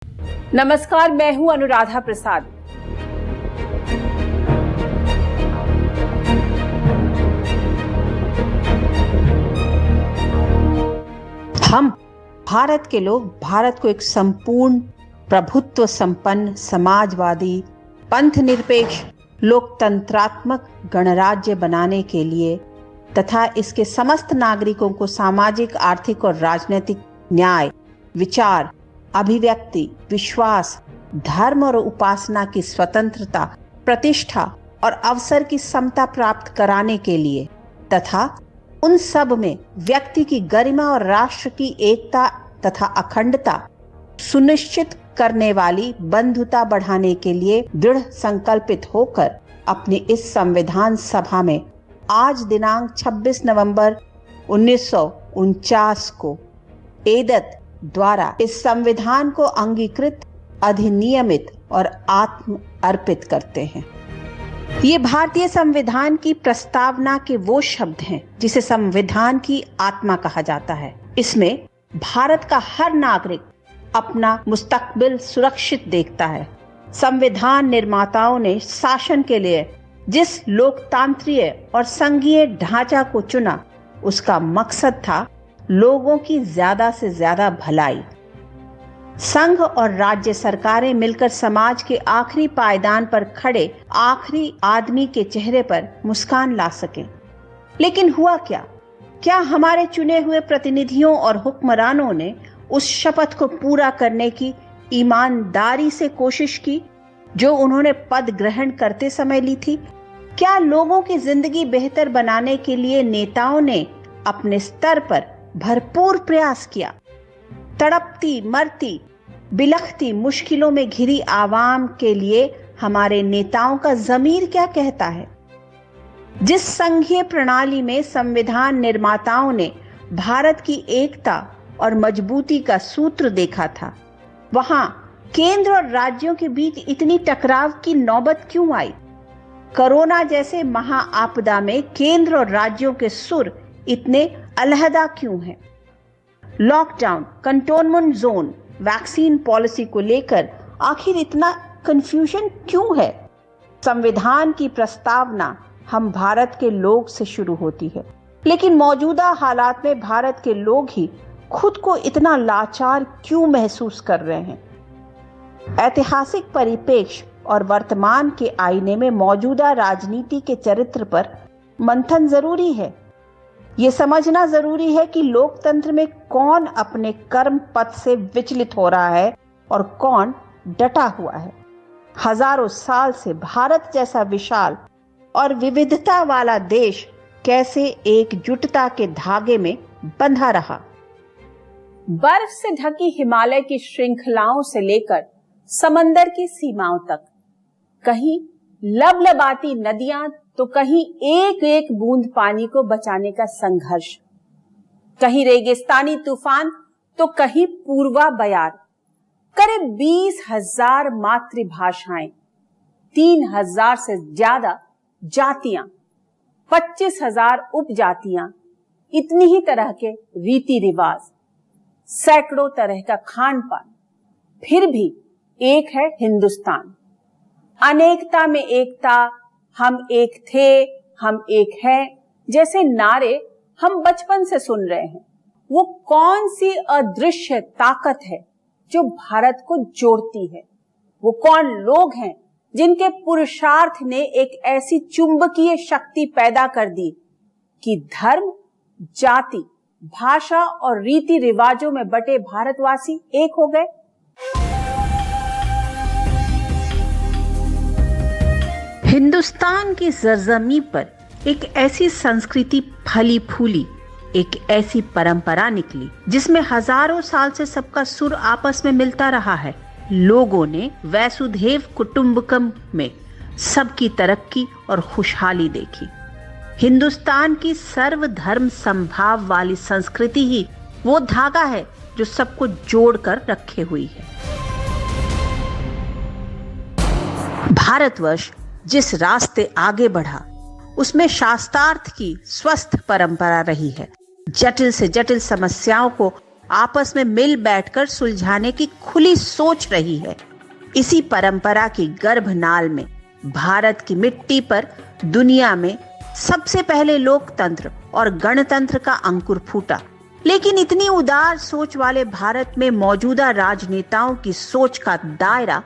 नमस्कार, मैं हूं अनुराधा प्रसाद। हम भारत के लोग भारत को एक संपूर्ण प्रभुत्व संपन्न समाजवादी पंथ निरपेक्ष लोकतंत्रात्मक गणराज्य बनाने के लिए तथा इसके समस्त नागरिकों को सामाजिक, आर्थिक और राजनीतिक न्याय, विचार, अभिव्यक्ति, विश्वास, धर्म और उपासना की स्वतंत्रता, प्रतिष्ठा और अवसर की समता प्राप्त कराने के लिए तथा उन सब में व्यक्ति की गरिमा और राष्ट्र की एकता तथा अखंडता सुनिश्चित करने वाली बंधुता बढ़ाने के लिए दृढ़ संकल्पित होकर अपनी इस संविधान सभा में आज दिनांक 26 नवंबर 1949 को एदत द्वारा इस संविधान को अंगीकृत, अधिनियमित और आत्म अर्पित करते हैं। ये भारतीय संविधान की प्रस्तावना के वो शब्द हैं जिसे संविधान की आत्मा कहा जाता है। इसमें भारत का हर नागरिक अपना मुस्तकबिल सुरक्षित देखता है। संविधान निर्माताओं ने शासन के लिए जिस लोकतांत्रिक और संघीय ढांचा को चुना, उसका मकसद था लोगों की ज्यादा से ज्यादा भलाई। संघ और राज्य सरकारें मिलकर समाज के आखिरी पायदान पर खड़े आखिरी आदमी के चेहरे पर मुस्कान ला सकें। लेकिन हुआ क्या? क्या हमारे चुने हुए प्रतिनिधियों और हुक्मरानों ने उस शपथ को पूरा करने की ईमानदारी से कोशिश की जो उन्होंने पद ग्रहण करते समय ली थी? क्या लोगों की जिंदगी बेहतर बनाने के लिए नेताओं ने अपने स्तर पर भरपूर प्रयास किया? तड़पती, मरती, बिलखती, मुश्किलों में घिरी आवाम के लिए हमारे नेताओं का ज़मीर क्या कहता है? जिस संघीय प्रणाली में संविधान निर्माताओं ने भारत की एकता और मजबूती का सूत्र देखा था, वहां केंद्र और राज्यों के बीच इतनी टकराव की नौबत क्यों आई? कोरोना जैसे महाआपदा में केंद्र और राज्यों के सुर इतने अलहदा क्यों हैं? Lockdown, containment zone, vaccine policy को लेकर आखिर इतना कंफ्यूजन क्यों है? संविधान की प्रस्तावना हम भारत के लोग से शुरू होती है, लेकिन मौजूदा हालात में भारत के लोग ही खुद को इतना लाचार क्यों महसूस कर रहे हैं? ऐतिहासिक परिप्रेक्ष्य और वर्तमान के आईने में मौजूदा राजनीति के चरित्र पर मंथन जरूरी है। ये समझना जरूरी है कि लोकतंत्र में कौन अपने कर्म पथ से विचलित हो रहा है और कौन डटा हुआ है। हजारों साल से भारत जैसा विशाल और विविधता वाला देश कैसे एकजुटता के धागे में बंधा रहा। बर्फ से ढकी हिमालय की श्रृंखलाओं से लेकर समंदर की सीमाओं तक, कहीं लबलबाती नदियां तो कहीं एक एक बूंद पानी को बचाने का संघर्ष, कहीं रेगिस्तानी तूफान तो कहीं पूर्वा बयार। करीब 20,000 मातृभाषाएं, 3,000 से ज्यादा जातियां, 25,000 उपजातियां, इतनी ही तरह के रीति रिवाज, सैकड़ों तरह का खान पान, फिर भी एक है हिंदुस्तान। अनेकता में एकता, हम एक थे, हम एक हैं जैसे नारे हम बचपन से सुन रहे हैं। वो कौन सी अदृश्य ताकत है जो भारत को जोड़ती है? वो कौन लोग हैं जिनके पुरुषार्थ ने एक ऐसी चुंबकीय शक्ति पैदा कर दी कि धर्म, जाति, भाषा और रीति रिवाजों में बटे भारतवासी एक हो गए? हिंदुस्तान की सरजमी पर एक ऐसी संस्कृति फली फूली, एक ऐसी परंपरा निकली जिसमें हजारों साल से सबका सुर आपस में मिलता रहा है। लोगों ने वसुधैव कुटुंबकम में सबकी तरक्की और खुशहाली देखी। हिंदुस्तान की सर्वधर्म संभाव वाली संस्कृति ही वो धागा है जो सबको जोड़कर रखे हुई है। भारतवर्ष जिस रास्ते आगे बढ़ा उसमें शास्त्रार्थ की स्वस्थ परंपरा रही है। जटिल से जटिल समस्याओं को आपस में मिल बैठकर सुलझाने की खुली सोच रही है। इसी परंपरा की गर्भनाल में भारत की मिट्टी पर दुनिया में सबसे पहले लोकतंत्र और गणतंत्र का अंकुर फूटा। लेकिन इतनी उदार सोच वाले भारत में मौजूदा राजनेताओं की सोच का दायरा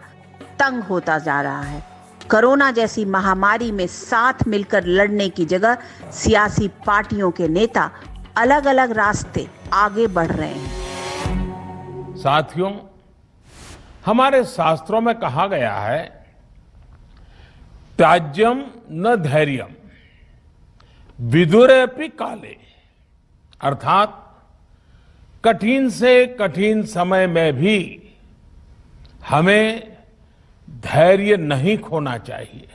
तंग होता जा रहा है। कोरोना जैसी महामारी में साथ मिलकर लड़ने की जगह सियासी पार्टियों के नेता अलग अलग रास्ते आगे बढ़ रहे हैं। साथियों, हमारे शास्त्रों में कहा गया है, त्याज्यम न धैर्यम विदुरेऽपि काले, अर्थात कठिन से कठिन समय में भी हमें धैर्य नहीं खोना चाहिए।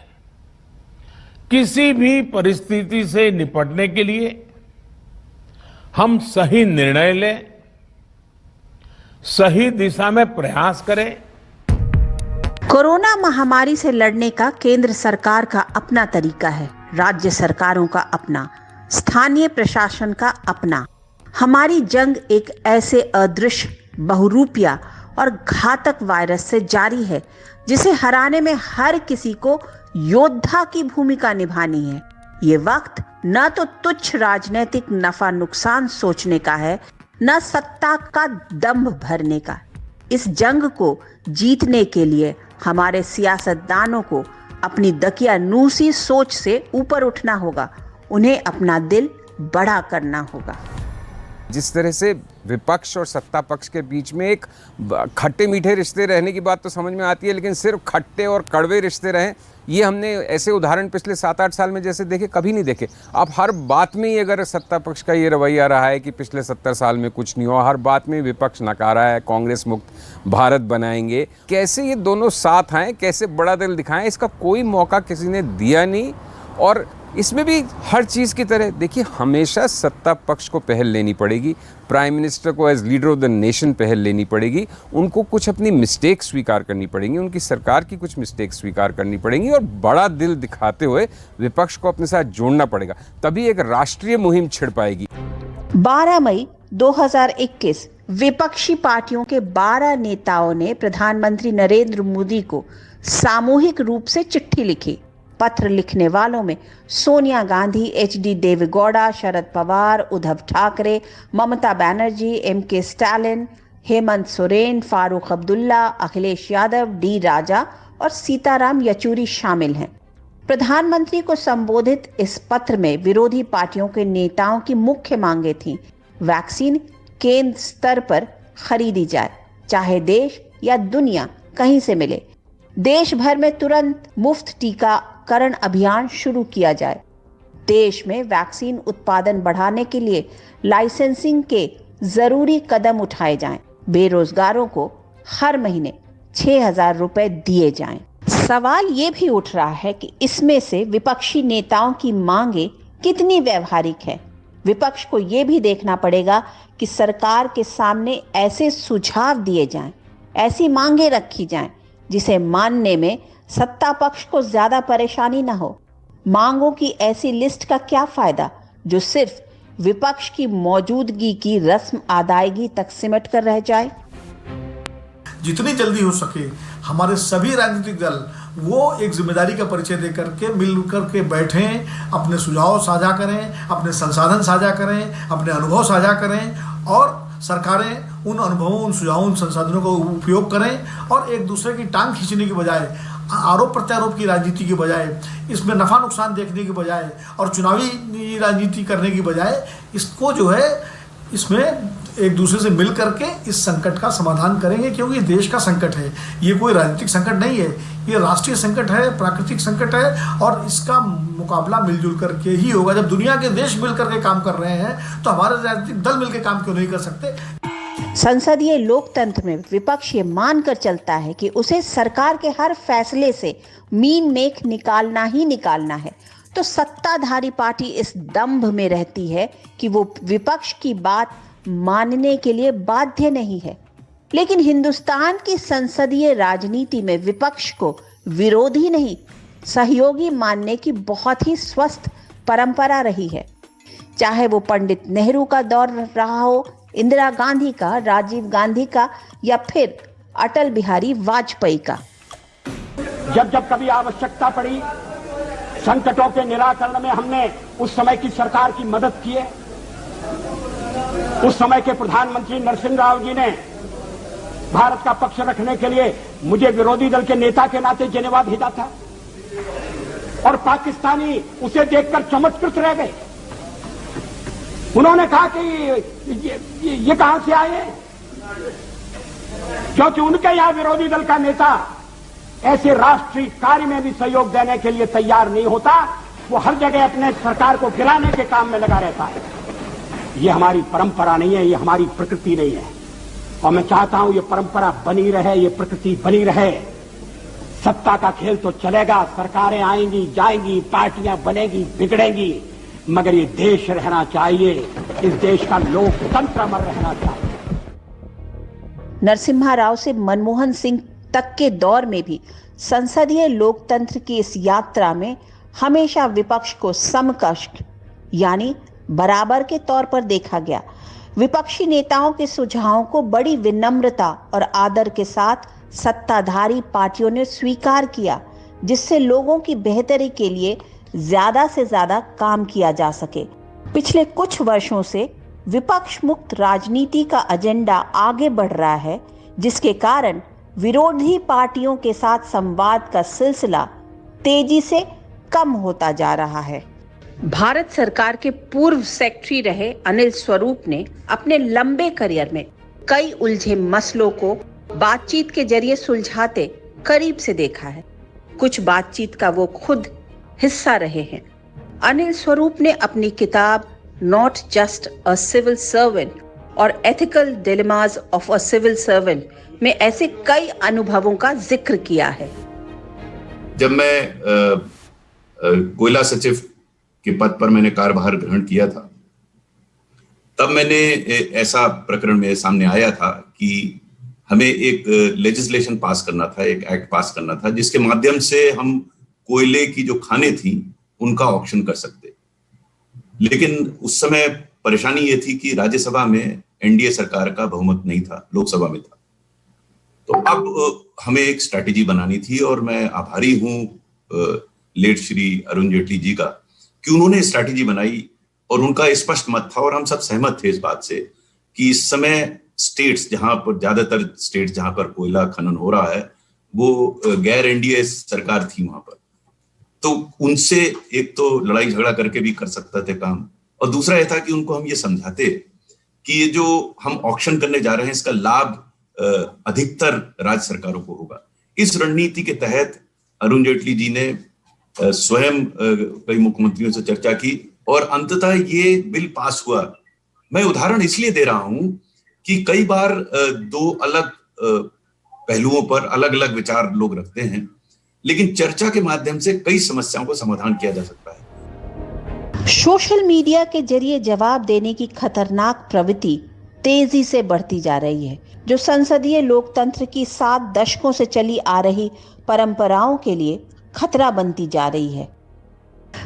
किसी भी परिस्थिति से निपटने के लिए हम सही निर्णय लें, सही दिशा में प्रयास करें। कोरोना महामारी से लड़ने का केंद्र सरकार का अपना तरीका है, राज्य सरकारों का अपना, स्थानीय प्रशासन का अपना। हमारी जंग एक ऐसे अदृश्य, बहुरूपिया और घातक वायरस से जारी है जिसे हराने में हर किसी को योद्धा की भूमिका निभानी है। ये वक्त न तो तुच्छ राजनीतिक नफा नुकसान सोचने का है, न सत्ता का दंभ भरने का। इस जंग को जीतने के लिए हमारे सियासतदानों को अपनी दकियानूसी सोच से ऊपर उठना होगा। उन्हें अपना दिल बड़ा करना होगा। जिस तरह से विपक्ष और सत्ता पक्ष के बीच में एक खट्टे मीठे रिश्ते रहने की बात तो समझ में आती है, लेकिन सिर्फ खट्टे और कड़वे रिश्ते रहें, ये हमने ऐसे उदाहरण पिछले 7-8 साल में जैसे देखे कभी नहीं देखे। अब हर बात में ही अगर सत्ता पक्ष का ये रवैया रहा है कि पिछले 70 साल में कुछ नहीं हुआ, हर बात में विपक्ष नकारा है, कांग्रेस मुक्त भारत बनाएंगे, कैसे ये दोनों साथ आए, कैसे बड़ा दिल दिखाएं, इसका कोई मौका किसी ने दिया नहीं। और इसमें भी हर चीज़ की तरह देखिए, हमेशा सत्ता पक्ष को पहल लेनी पड़ेगी, प्राइम मिनिस्टर को as leader of the nation पहल लेनी पड़ेगी, उनको कुछ अपनी मिस्टेक स्वीकार करनी पड़ेंगी, उनकी सरकार की कुछ मिस्टेक स्वीकार करनी पड़ेंगी और बड़ा दिल दिखाते हुए विपक्ष को अपने साथ जोड़ना पड़ेगा, तभी एक राष्ट्रीय मुहिम छिड़ पाएगी। 12 मई 2021 विपक्षी पार्टियों के 12 नेताओं ने प्रधानमंत्री नरेंद्र मोदी को सामूहिक रूप से चिट्ठी लिखी। पत्र लिखने वालों में Sonia Gandhi, HD. Deve Gowda, Sharad Pawar, Uddhav Thackeray, Mamata Banerjee, MK. Stalin, Hemant Soren, Farooq Abdullah, Akhilesh Yadav, D Raja और सीताराम येचुरी शामिल हैं। प्रधानमंत्री को संबोधित इस पत्र में विरोधी पार्टियों के नेताओं की मुख्य मांगे थीं। वैक्सीन केंद्र स्तर पर खरीदी जाए, चाहे देश या दुनिया कहीं से मिले। देश भर में तुरंत मुफ्त टीकाकरण अभियान शुरू किया जाए। देश में वैक्सीन उत्पादन बढ़ाने के लिए लाइसेंसिंग के जरूरी कदम उठाए जाएं। बेरोजगारों को हर महीने 6,000 रुपए दिए जाएं। सवाल ये भी उठ रहा है कि इसमें से विपक्षी नेताओं की मांगे कितनी व्यवहारिक है। विपक्ष को ये भी देखना पड़ेगा कि सरकार के सामने ऐसे सुझाव दिए जाएं, ऐसी मांगे रखी जाएं जिसे मानने में सत्ता पक्ष को ज्यादा परेशानी न हो। मांगों की ऐसी लिस्ट का क्या फायदा जो सिर्फ विपक्ष की मौजूदगी की रस्म अदायगी तक सिमट कर रह जाए। जितनी जल्दी हो सके हमारे सभी राजनीतिक दल वो एक जिम्मेदारी का परिचय दे करके मिलकर के बैठें, अपने सुझाव साझा करें, अपने संसाधन साझा करें, अपने अनुभव साझा करें और सरकारें उन अनुभवों, उन सुझावों, उन संसाधनों का उपयोग करें और एक दूसरे की टांग खींचने की बजाय, आरोप प्रत्यारोप की राजनीति की बजाय, इसमें नफा नुकसान देखने की बजाय और चुनावी राजनीति करने की बजाय इसको जो है इसमें एक दूसरे से मिल करके इस संकट का समाधान करेंगे, क्योंकि ये देश का संकट है, ये कोई राजनीतिक संकट नहीं है, ये राष्ट्रीय संकट है, प्राकृतिक संकट है और इसका मुकाबला मिलजुल करके ही होगा। जब दुनिया के देश मिल करके काम कर रहे हैं तो हमारे राजनीतिक दल मिलकर काम क्यों नहीं कर सकते। संसदीय लोकतंत्र में विपक्ष ये मानकर चलता है कि उसे सरकार के हर फैसले से मीन मेख निकालना ही निकालना है, तो सत्ताधारी पार्टी इस दंभ में रहती है कि वो विपक्ष की बात मानने के लिए बाध्य नहीं है। लेकिन हिंदुस्तान की संसदीय राजनीति में विपक्ष को विरोधी नहीं, सहयोगी मानने की बहुत ही स्वस्थ परंपरा रही है। चाहे वो पंडित नेहरू का दौर रहा हो, इंदिरा गांधी का, राजीव गांधी का या फिर अटल बिहारी वाजपेयी का। जब जब कभी आवश्यकता पड़ी, संकटों के निराकरण में हमने उस समय की सरकार की मदद की है। उस समय के प्रधानमंत्री नरसिंह राव जी ने भारत का पक्ष रखने के लिए मुझे विरोधी दल के नेता के नाते जेनेवा भेजा था और पाकिस्तानी उसे देखकर चमत्कृत रह गए। उन्होंने कहा कि ये कहां से आए, क्योंकि उनके यहां विरोधी दल का नेता ऐसे राष्ट्रीय कार्य में भी सहयोग देने के लिए तैयार नहीं होता। वो हर जगह अपने सरकार को गिराने के काम में लगा रहता है। ये हमारी परंपरा नहीं है, ये हमारी प्रकृति नहीं है और मैं चाहता हूं ये परंपरा बनी रहे, ये प्रकृति बनी रहे। सत्ता का खेल तो चलेगा, सरकारें आएंगी जाएंगी, पार्टियां बनेगी बिगड़ेंगी, मगर ये देश रहना चाहिए, इस देश का लोकतंत्र अमर रहना चाहिए। नरसिम्हा राव से मनमोहन सिंह तक के दौर में भी संसदीय लोकतंत्र की इस यात्रा में हमेशा विपक्ष को समकक्ष यानी बराबर के तौर पर देखा गया। विपक्षी नेताओं के सुझावों को बड़ी विनम्रता और आदर के साथ सत्ताधारी पार्टियों ने स्वीकार किया, जिससे लोगों की बेहतरी के लिए ज्यादा से ज्यादा काम किया जा सके। पिछले कुछ वर्षों से विपक्ष मुक्त राजनीति का एजेंडा आगे बढ़ रहा है, जिसके कारण विरोधी पार्टियों के साथ संवाद का सिलसिला तेजी से कम होता जा रहा है। भारत सरकार के पूर्व सेक्रेटरी रहे अनिल स्वरूप ने अपने लंबे करियर में कई उलझे मसलों को बातचीत के जरिए सुलझाते करीब से देखा है। कुछ बातचीत का वो खुद हिस्सा रहे हैं। अनिल स्वरूप ने अपनी किताब not just a civil servant और ethical dilemmas of a civil servant में ऐसे कई अनुभवों का जिक्र किया है। जब मैं कोयला सचिव के पद पर मैंने कार्यभार ग्रहण किया था, तब मैंने ऐसा प्रकरण मेरे सामने आया था कि हमें एक लेजिस्लेशन पास करना था, एक एक्ट पास करना था, जिसके माध्यम से हम कोयले की जो खानें थी उनका ऑक्शन कर सकते। लेकिन उस समय परेशानी ये थी कि राज्यसभा में एनडीए सरकार का बहुमत नहीं था, लोकसभा में था। तो अब हमें एक स्ट्रैटेजी बनानी थी और मैं आभारी हूं लेट श्री अरुण जेटली जी का कि उन्होंने स्ट्रैटेजी बनाई और उनका स्पष्ट मत था और हम सब सहमत थे इस बात से कि इस समय स्टेट्स जहां पर ज्यादातर स्टेट्स जहां पर कोयला खनन हो रहा है वो गैर एनडीए सरकार थी वहां पर, तो उनसे एक तो लड़ाई झगड़ा करके भी कर सकते थे काम, और दूसरा यह था कि उनको हम ये समझाते कि ये जो हम ऑक्शन करने जा रहे हैं इसका लाभ अधिकतर राज्य सरकारों को होगा। इस रणनीति के तहत अरुण जेटली जी ने स्वयं कई मुख्यमंत्रियों से चर्चा की और अंततः ये बिल पास हुआ। मैं उदाहरण इसलिए दे रहा हूं कि कई बार दो अलग पहलुओं पर अलग अलग विचार लोग रखते हैं, लेकिन चर्चा के माध्यम से कई समस्याओं को समाधान किया जा सकता है। सोशल मीडिया के जरिए जवाब देने की खतरनाक प्रवृत्ति तेजी से बढ़ती जा रही है, जो संसदीय लोकतंत्र की 7 दशकों से चली आ रही परंपराओं के लिए खतरा बनती जा रही है।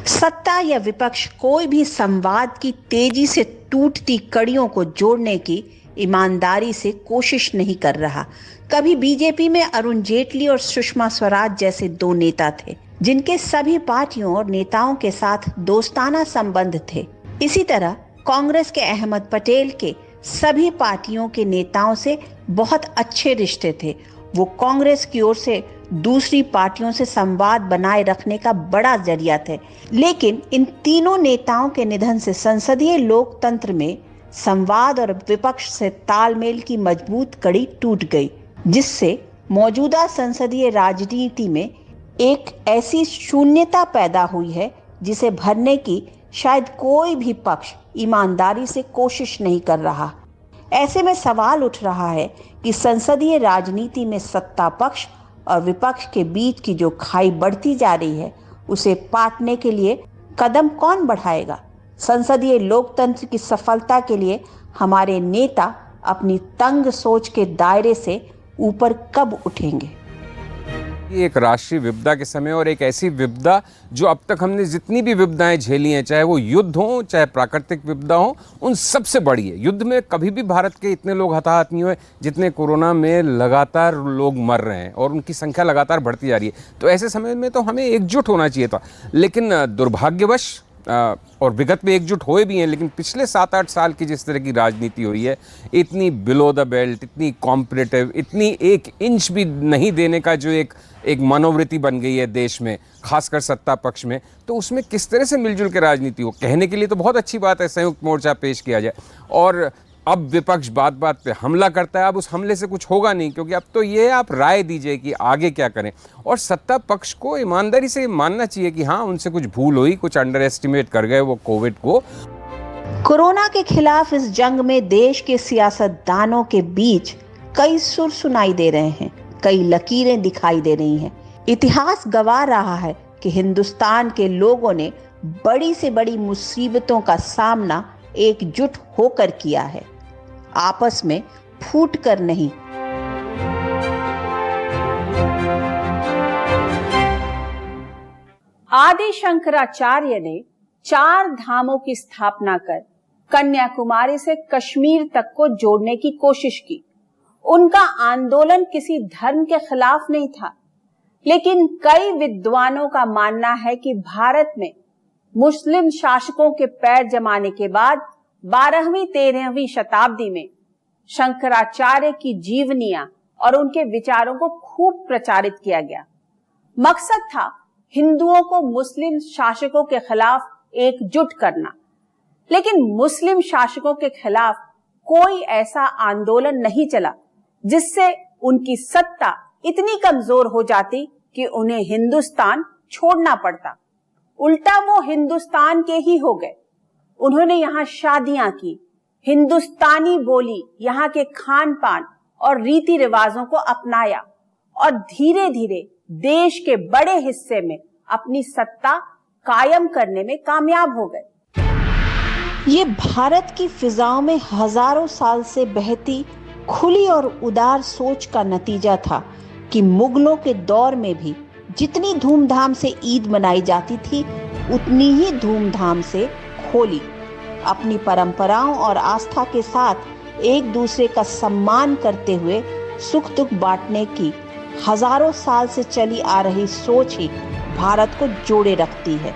सत्ता या विपक्ष कोई भी संवाद की तेजी से टूटती कड़ियों को जोड़ने की ईमानदारी से कोशिश नहीं कर रहा। कभी बीजेपी में अरुण जेटली और सुषमा स्वराज जैसे 2 नेता थे जिनके सभी पार्टियों और नेताओं के साथ दोस्ताना संबंध थे। इसी तरह कांग्रेस के अहमद पटेल के सभी पार्टियों के नेताओं से बहुत अच्छे रिश्ते थे। वो कांग्रेस की ओर से दूसरी पार्टियों से संवाद बनाए रखने का बड़ा जरिया थे। लेकिन इन तीनों नेताओं के निधन से संसदीय लोकतंत्र में संवाद और विपक्ष से तालमेल की मजबूत कड़ी टूट गई, जिससे मौजूदा संसदीय राजनीति में एक ऐसी शून्यता पैदा हुई है जिसे भरने की शायद कोई भी पक्ष ईमानदारी से कोशिश नहीं कर रहा। ऐसे में सवाल उठ रहा है कि संसदीय राजनीति में सत्ता पक्ष और विपक्ष के बीच की जो खाई बढ़ती जा रही है उसे पाटने के लिए कदम कौन बढ़ाएगा? संसदीय लोकतंत्र की सफलता के लिए हमारे नेता अपनी तंग सोच के दायरे से ऊपर कब उठेंगे? एक राष्ट्रीय विपदा के समय और एक ऐसी विपदा जो अब तक हमने जितनी भी विपदाएं झेली हैं, चाहे वो युद्ध हो चाहे प्राकृतिक विपदा हो, उन सबसे बड़ी है। युद्ध में कभी भी भारत के इतने लोग हताहत नहीं हुए जितने कोरोना में लगातार लोग मर रहे हैं और उनकी संख्या लगातार बढ़ती जा रही है। तो ऐसे समय में तो हमें एकजुट होना चाहिए था, लेकिन दुर्भाग्यवश और विगत में एकजुट हुए भी हैं, लेकिन पिछले 7-8 साल की जिस तरह की राजनीति हुई है, इतनी बिलो द बेल्ट, इतनी कॉम्पिटिटिव, इतनी 1 इंच भी नहीं देने का जो एक मनोवृत्ति बन गई है देश में, खासकर सत्ता पक्ष में, तो उसमें किस तरह से मिलजुल के राजनीति हो। कहने के लिए तो बहुत अच्छी बात है संयुक्त मोर्चा पेश किया जाए, और अब विपक्ष बात बात पे हमला करता है। अब उस हमले से कुछ होगा नहीं, क्योंकि अब तो ये आप राय दीजिए कि आगे क्या करें। और सत्ता पक्ष को ईमानदारी से मानना चाहिए कि हाँ, उनसे कुछ भूल हुई, कुछ अंडर एस्टिमेट कर गए वो कोविड को। कोरोना के खिलाफ इस जंग में देश के सियासतदानों के बीच कई सुर सुनाई दे रहे हैं, कई लकीरें दिखाई दे रही हैं। इतिहास गवाह रहा है कि हिंदुस्तान के लोगों ने बड़ी से बड़ी मुसीबतों का सामना एकजुट होकर किया है, आपस में फूट कर नहीं। आदि शंकराचार्य ने 4 धामों की स्थापना कर कन्याकुमारी से कश्मीर तक को जोड़ने की कोशिश की। उनका आंदोलन किसी धर्म के खिलाफ नहीं था, लेकिन कई विद्वानों का मानना है कि भारत में मुस्लिम शासकों के पैर जमाने के बाद 12वीं-13वीं शताब्दी में शंकराचार्य की जीवनियां और उनके विचारों को खूब प्रचारित किया गया। मकसद था हिंदुओं को मुस्लिम शासकों के खिलाफ एकजुट करना, लेकिन मुस्लिम शासकों के खिलाफ कोई ऐसा आंदोलन नहीं चला जिससे उनकी सत्ता इतनी कमजोर हो जाती कि उन्हें हिंदुस्तान छोड़ना पड़ता। उल्टा वो हिंदुस्तान के ही हो गए। उन्होंने यहाँ शादियां की, हिंदुस्तानी बोली, यहाँ के खान पान और रीति रिवाजों को अपनाया और धीरे धीरे देश के बड़े हिस्से में अपनी सत्ता कायम करने में कामयाब हो गए। ये भारत की फिजाओं में हजारों साल से बहती खुली और उदार सोच का नतीजा था कि मुगलों के दौर में भी जितनी धूमधाम से ईद मनाई जाती थी, उतनी ही धूमधाम से होली अपनी परंपराओं और आस्था के साथ एक दूसरे का सम्मान करते हुए सुख दुख बांटने की हजारों साल से चली आ रही सोच ही भारत को जोड़े रखती है।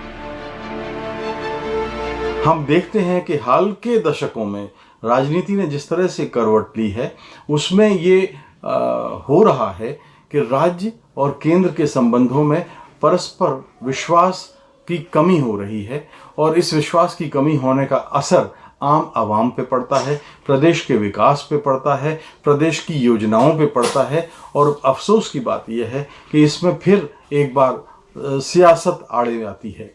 हम देखते हैं कि हाल के दशकों में राजनीति ने जिस तरह से करवट ली है, उसमें ये हो रहा है कि राज्य और केंद्र के संबंधों में परस्पर विश्वास की कमी हो रही है, और इस विश्वास की कमी होने का असर आम आवाम पे पड़ता है, प्रदेश के विकास पे पड़ता है, प्रदेश की योजनाओं पे पड़ता है। और अफसोस की बात यह है कि इसमें फिर एक बार सियासत आड़े आती है।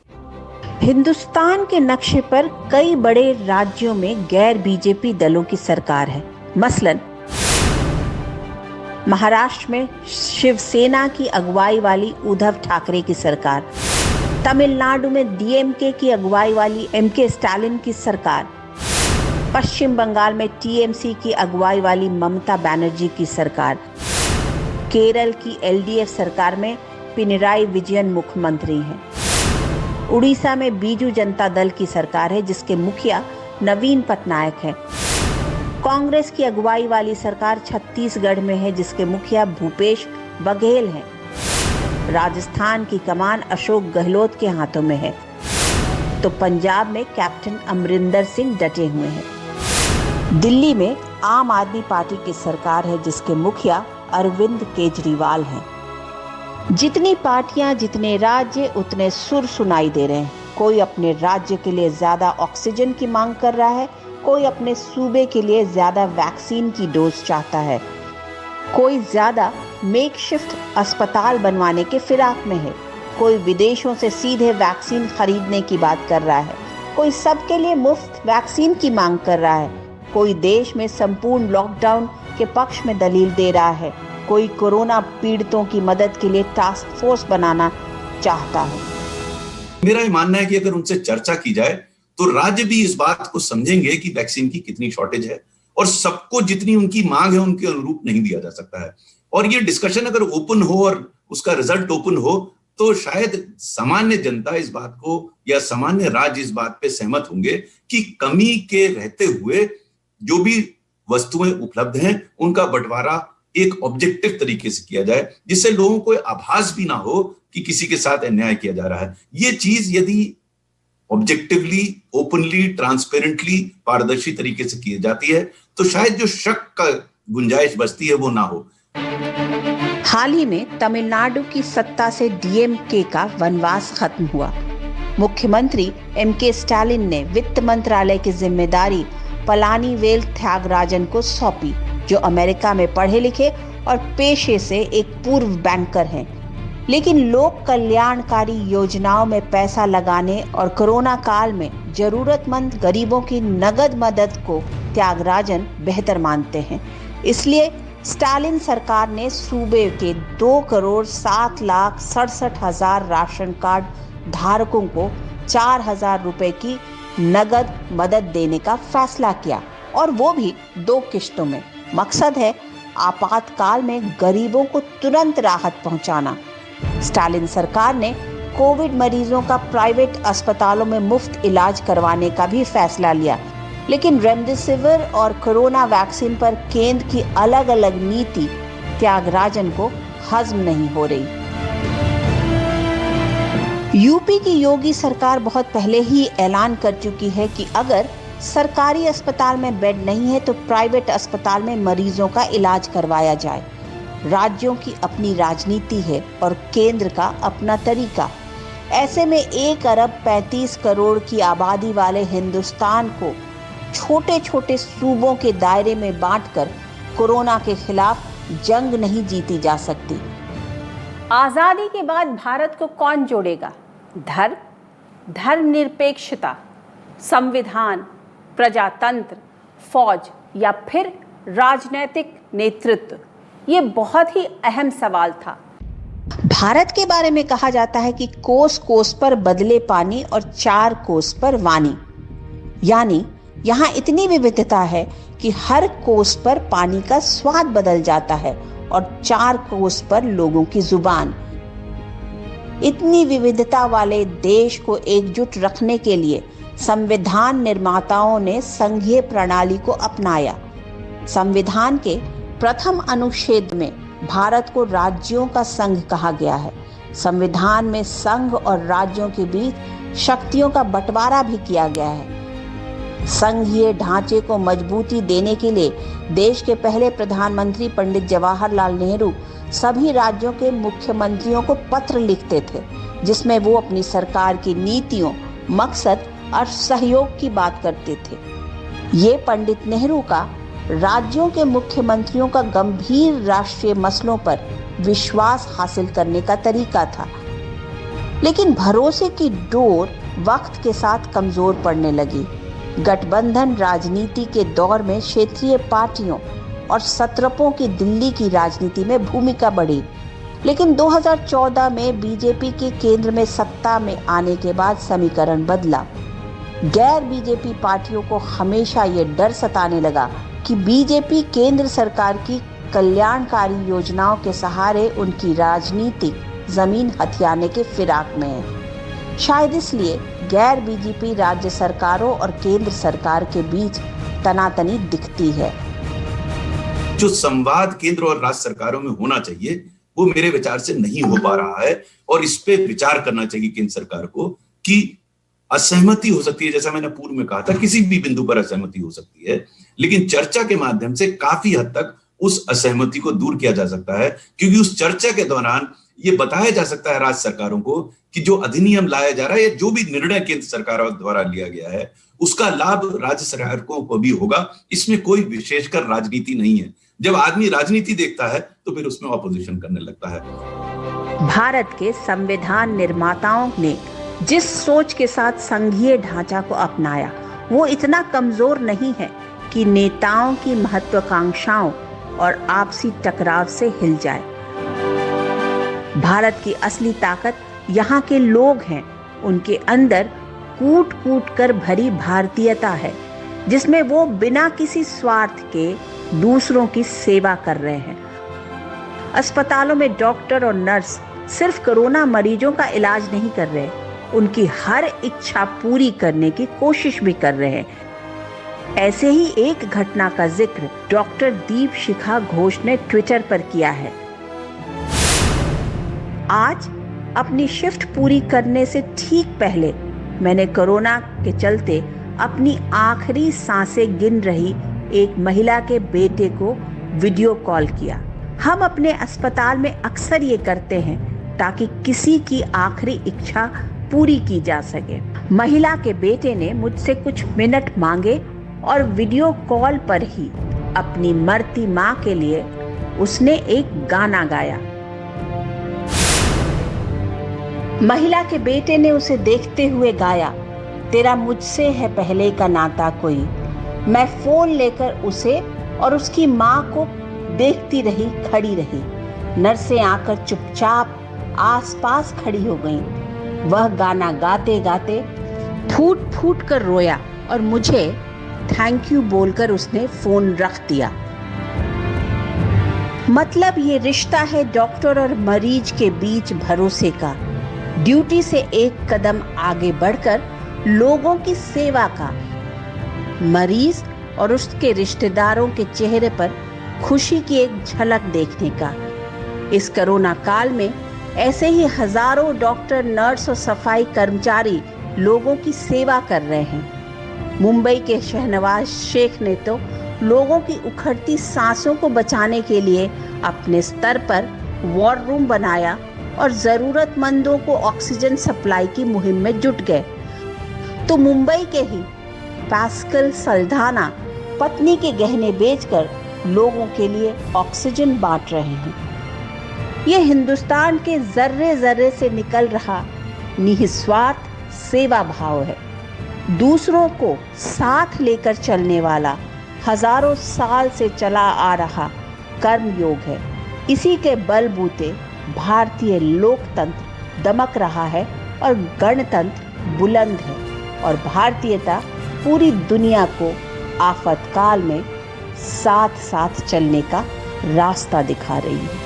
हिंदुस्तान के नक्शे पर कई बड़े राज्यों में गैर बीजेपी दलों की सरकार है। मसलन महाराष्ट्र में शिवसेना की अगुवाई वाली उद्धव ठाकरे की सरकार, तमिलनाडु में डीएमके की अगुवाई वाली एमके स्टालिन की सरकार, पश्चिम बंगाल में टीएमसी की अगुवाई वाली ममता बनर्जी की सरकार, केरल की एलडीएफ सरकार में पिनराई विजयन मुख्यमंत्री हैं, उड़ीसा में बीजू जनता दल की सरकार है जिसके मुखिया नवीन पटनायक हैं, कांग्रेस की अगुवाई वाली सरकार छत्तीसगढ़ में है जिसके मुखिया भूपेश बघेल हैं, राजस्थान की कमान अशोक गहलोत के हाथों में है, तो पंजाब में कैप्टन अमरिंदर सिंह डटे हुए हैं। दिल्ली में आम आदमी पार्टी की सरकार है जिसके मुखिया अरविंद केजरीवाल हैं। जितनी पार्टियां, जितने राज्य, उतने सुर सुनाई दे रहे हैं। कोई अपने राज्य के लिए ज्यादा ऑक्सीजन की मांग कर रहा है, कोई अपने सूबे के लिए ज्यादा वैक्सीन की डोज चाहता है, कोई ज्यादा मेकशिफ्ट अस्पताल बनवाने के फिराक में है, कोई विदेशों से सीधे वैक्सीन खरीदने की बात कर रहा है, कोई सबके लिए मुफ्त वैक्सीन की मांग कर रहा है, कोई देश में संपूर्ण लॉकडाउन के पक्ष में दलील दे रहा है, कोई कोरोना पीड़ितों की मदद के लिए टास्क फोर्स बनाना चाहता है। मेरा ये मानना है कि अगर उनसे चर्चा की जाए तो राज्य भी इस बात को समझेंगे कि वैक्सीन की कितनी शॉर्टेज है और सबको जितनी उनकी मांग है उनके अनुरूप नहीं दिया जा सकता है। और ये डिस्कशन अगर ओपन हो और उसका रिजल्ट ओपन हो तो शायद सामान्य जनता इस बात को या सामान्य राज्य इस बात पे सहमत होंगे कि कमी के रहते हुए जो भी वस्तुएं उपलब्ध हैं उनका बंटवारा एक ऑब्जेक्टिव तरीके से किया जाए, जिससे लोगों को आभास भी ना हो कि किसी के साथ अन्याय किया जा रहा है। ये चीज यदि ऑब्जेक्टिवली, ओपनली, ट्रांसपेरेंटली, पारदर्शी तरीके से की जाती है तो शायद जो शक का गुंजाइश बचती है वो ना हो। हाल ही में तमिलनाडु की सत्ता से डीएमके का वनवास खत्म हुआ। मुख्यमंत्री एमके स्टालिन ने वित्त मंत्रालय की जिम्मेदारी पलानीवेल त्यागराजन को सौंपी, जो अमेरिका में पढ़े लिखे और पेशे से एक पूर्व बैंकर हैं, लेकिन लोक कल्याणकारी योजनाओं में पैसा लगाने और कोरोना काल में जरूरतमंद गरीबों की नगद मदद को त्यागराजन बेहतर मानते हैं। इसलिए स्टालिन सरकार ने सूबे के 2,07,67,000 राशन कार्ड धारकों को 4,000 रुपए की नगद मदद देने का फैसला किया, और वो भी 2 किश्तों में। मकसद है आपातकाल में गरीबों को तुरंत राहत पहुंचाना। स्टालिन सरकार ने कोविड मरीजों का प्राइवेट अस्पतालों में मुफ्त इलाज करवाने का भी फैसला लिया, लेकिन रेमडेसिविर और कोरोना वैक्सीन पर केंद्र की अलग अलग नीति त्यागराजन को हजम नहीं हो रही। यूपी की योगी सरकार बहुत पहले ही ऐलान कर चुकी है कि अगर सरकारी अस्पताल में बेड नहीं है तो प्राइवेट अस्पताल में मरीजों का इलाज करवाया जाए। राज्यों की अपनी राजनीति है और केंद्र का अपना तरीका। ऐसे में 1 अरब 35 करोड़ की आबादी वाले हिंदुस्तान को छोटे छोटे सूबों के दायरे में बांटकर कोरोना के खिलाफ जंग नहीं जीती जा सकती। आजादी के बाद भारत को कौन जोड़ेगा? धर्म, धर्मनिरपेक्षता, संविधान, प्रजातंत्र, फौज या फिर राजनीतिक नेतृत्व? ये बहुत ही अहम सवाल था। भारत के बारे में कहा जाता है कि कोस कोस पर बदले पानी और 4 कोस पर वाणी, यानी यहाँ इतनी विविधता है कि हर कोस पर पानी का स्वाद बदल जाता है और 4 कोस पर लोगों की जुबान। इतनी विविधता वाले देश को एकजुट रखने के लिए संविधान निर्माताओं ने संघीय प्रणाली को अपनाया। संविधान के प्रथम अनुच्छेद में भारत को राज्यों का संघ कहा गया है। संविधान में संघ और राज्यों के बीच शक्तियों का बंटवारा भी किया गया है। संघीय ढांचे को मजबूती देने के लिए देश के पहले प्रधानमंत्री पंडित जवाहरलाल नेहरू सभी राज्यों के मुख्यमंत्रियों को पत्र लिखते थे, जिसमें वो अपनी सरकार की नीतियों, मकसद और सहयोग की बात करते थे। ये पंडित नेहरू का राज्यों के मुख्यमंत्रियों का गंभीर राष्ट्रीय मसलों पर विश्वास हासिल करने का तरीका था। लेकिन भरोसे की डोर वक्त के साथ कमजोर पड़ने लगी। गठबंधन राजनीति के दौर में क्षेत्रीय पार्टियों और सत्रपों की दिल्ली की राजनीति में भूमिका बढ़ी। लेकिन 2014 में बीजेपी के केंद्र में सत्ता में आने के बाद समीकरण बदला। गैर बीजेपी पार्टियों को हमेशा ये डर सताने लगा कि बीजेपी केंद्र सरकार की कल्याणकारी योजनाओं के सहारे उनकी राजनीतिक जमीन हथियाने के फिराक में है। शायद इसलिए गैर बीजेपी राज्य सरकारों और केंद्र सरकार के बीच तनातनी दिखती है। जो संवाद केंद्र और राज्य सरकारों में होना चाहिए वो मेरे विचार से नहीं हो पा रहा है, और इस पे विचार करना चाहिए केंद्र सरकार को कि असहमति हो सकती है, जैसा मैंने पूर्व में कहा था, किसी भी बिंदु पर असहमति हो सकती है, लेकिन चर्चा के माध्यम से काफी हद तक उस असहमति को दूर किया जा सकता है, क्योंकि उस चर्चा के दौरान ये बताया जा सकता है राज्य सरकारों को कि जो अधिनियम लाया जा रहा है या जो भी निर्णय केंद्र सरकार द्वारा लिया गया है उसका लाभ राज्य सरकारों को भी होगा। इसमें कोई विशेषकर राजनीति नहीं है। जब आदमी राजनीति देखता है तो फिर उसमें ऑपोजिशन करने लगता है। भारत के संविधान निर्माताओं ने जिस सोच के साथ संघीय ढांचा को अपनाया वो इतना कमजोर नहीं है कि नेताओं की महत्वाकांक्षाओं और आपसी टकराव से हिल जाए। भारत की असली ताकत यहाँ के लोग हैं। उनके अंदर कूट कूट कर भरी भारतीयता है, जिसमें वो बिना किसी स्वार्थ के दूसरों की सेवा कर रहे हैं। अस्पतालों में डॉक्टर और नर्स सिर्फ कोरोना मरीजों का इलाज नहीं कर रहे, उनकी हर इच्छा पूरी करने की कोशिश भी कर रहे हैं। ऐसे ही एक घटना का जिक्र डॉक्टर दीपशिखा घोष ने ट्विटर पर किया है। आज अपनी शिफ्ट पूरी करने से ठीक पहले मैंने कोरोना के चलते अपनी आखिरी सांसें गिन रही एक महिला के बेटे को वीडियो कॉल किया। हम अपने अस्पताल में अक्सर ये करते हैं ताकि किसी की आखिरी इच्छा पूरी की जा सके। महिला के बेटे ने मुझसे कुछ मिनट मांगे और वीडियो कॉल पर ही अपनी मरती मां के लिए उसने एक गाना गाया। महिला के बेटे ने उसे देखते हुए गाया, तेरा मुझसे है पहले का नाता कोई। मैं फोन लेकर उसे और उसकी मां को देखती रही, खड़ी रही। नर्सें आकर चुपचाप आसपास खड़ी हो गईं। वह गाना गाते गाते फूट फूट कर रोया और मुझे थैंक यू बोलकर उसने फोन रख दिया। मतलब ये रिश्ता है डॉक्टर और मरीज के बीच भरोसे का, ड्यूटी से एक कदम आगे बढ़कर लोगों की सेवा का, मरीज और उसके रिश्तेदारों के चेहरे पर खुशी की एक झलक देखने का। इस कोरोना काल में ऐसे ही हजारों डॉक्टर, नर्स और सफाई कर्मचारी लोगों की सेवा कर रहे हैं। मुंबई के शहनवाज शेख ने तो लोगों की उखड़ती सांसों को बचाने के लिए अपने स्तर पर वॉर रूम बनाया और जरूरतमंदों को ऑक्सीजन सप्लाई की मुहिम में जुट गए। तो मुंबई के ही पास्कल सल्धाना पत्नी के गहने बेचकर लोगों के लिए ऑक्सीजन बांट रहे हैं। ये हिंदुस्तान के जर्रे जर्रे से निकल रहा निस्वार्थ सेवा भाव है। दूसरों को साथ लेकर चलने वाला हजारों साल से चला आ रहा कर्म योग है। इसी के बलबूते भारतीय लोकतंत्र दमक रहा है और गणतंत्र बुलंद है और भारतीयता पूरी दुनिया को आफतकाल में साथ साथ चलने का रास्ता दिखा रही है।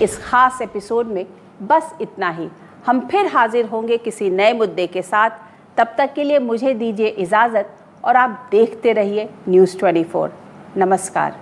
इस खास एपिसोड में बस इतना ही। हम फिर हाजिर होंगे किसी नए मुद्दे के साथ। तब तक के लिए मुझे दीजिए इजाज़त और आप देखते रहिए न्यूज़ 24। नमस्कार।